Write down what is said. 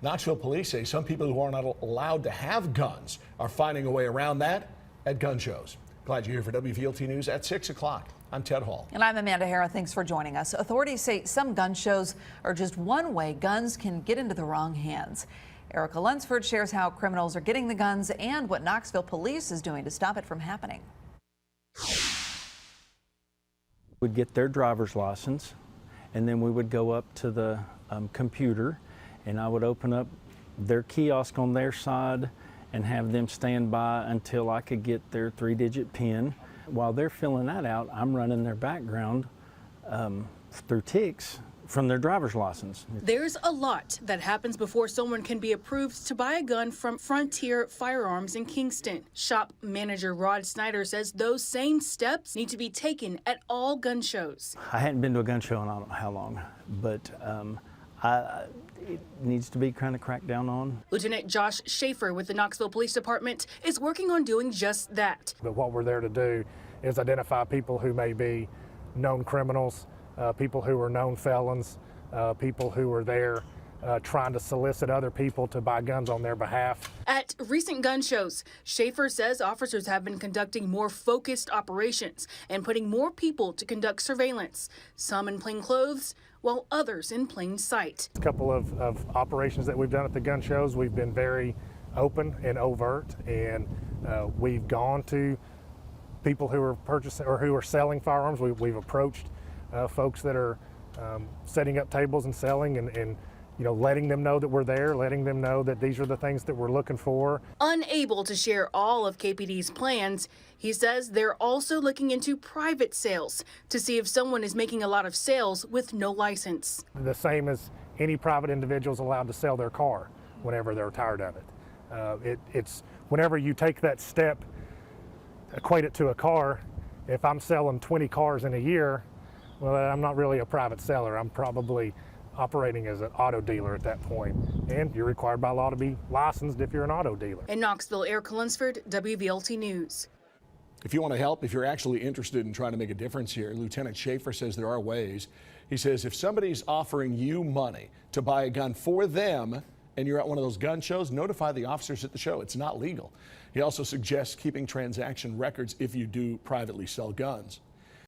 Knoxville police say some people who are not allowed to have guns are finding a way around that at gun shows. Glad you're here for WVLT News at 6 o'clock. I'm Ted Hall. And I'm Amanda Hara. Thanks for joining us. Authorities say some gun shows are just one way guns can get into the wrong hands. Erica Lunsford shares how criminals are getting the guns and what Knoxville police is doing to stop it from happening. We'd get their driver's license, and then we would go up to the computer, and I would open up their kiosk on their side and have them stand by until I could get their 3-digit PIN. While they're filling that out, I'm running their background through ticks from their driver's license. There's a lot that happens before someone can be approved to buy a gun from Frontier Firearms in Kingston. Shop manager Rod Snyder says those same steps need to be taken at all gun shows. I hadn't been to a gun show in I don't know how long, but it needs to be kind of cracked down on. Lieutenant Josh Schaefer with the Knoxville Police Department is working on doing just that. But what we're there to do is identify people who may be known criminals, people who are known felons, people who are there trying to solicit other people to buy guns on their behalf. At recent gun shows, Schaefer says officers have been conducting more focused operations and putting more people to conduct surveillance, some in plain clothes, while others in plain sight. A couple of operations that we've done at the gun shows, we've been very open and overt, and we've gone to people who are purchasing or who are selling firearms. We've approached folks that are setting up tables and selling, and you know, letting them know that we're there, letting them know that these are the things that we're looking for. Unable to share all of KPD's plans, he says they're also looking into private sales to see if someone is making a lot of sales with no license. The same as any private individual is allowed to sell their car whenever they're tired of it. It's whenever you take that step, equate it to a car. If I'm selling 20 cars in a year, well, I'm not really a private seller. I'm probably operating as an auto dealer at that point, and you're required by law to be licensed if you're an auto dealer. In Knoxville, Erica Lunsford, WVLT News. If you want to help, if you're actually interested in trying to make a difference here, Lieutenant Schaefer says there are ways. He says if somebody's offering you money to buy a gun for them and you're at one of those gun shows, notify the officers at the show. It's not legal. He also suggests keeping transaction records if you do privately sell guns.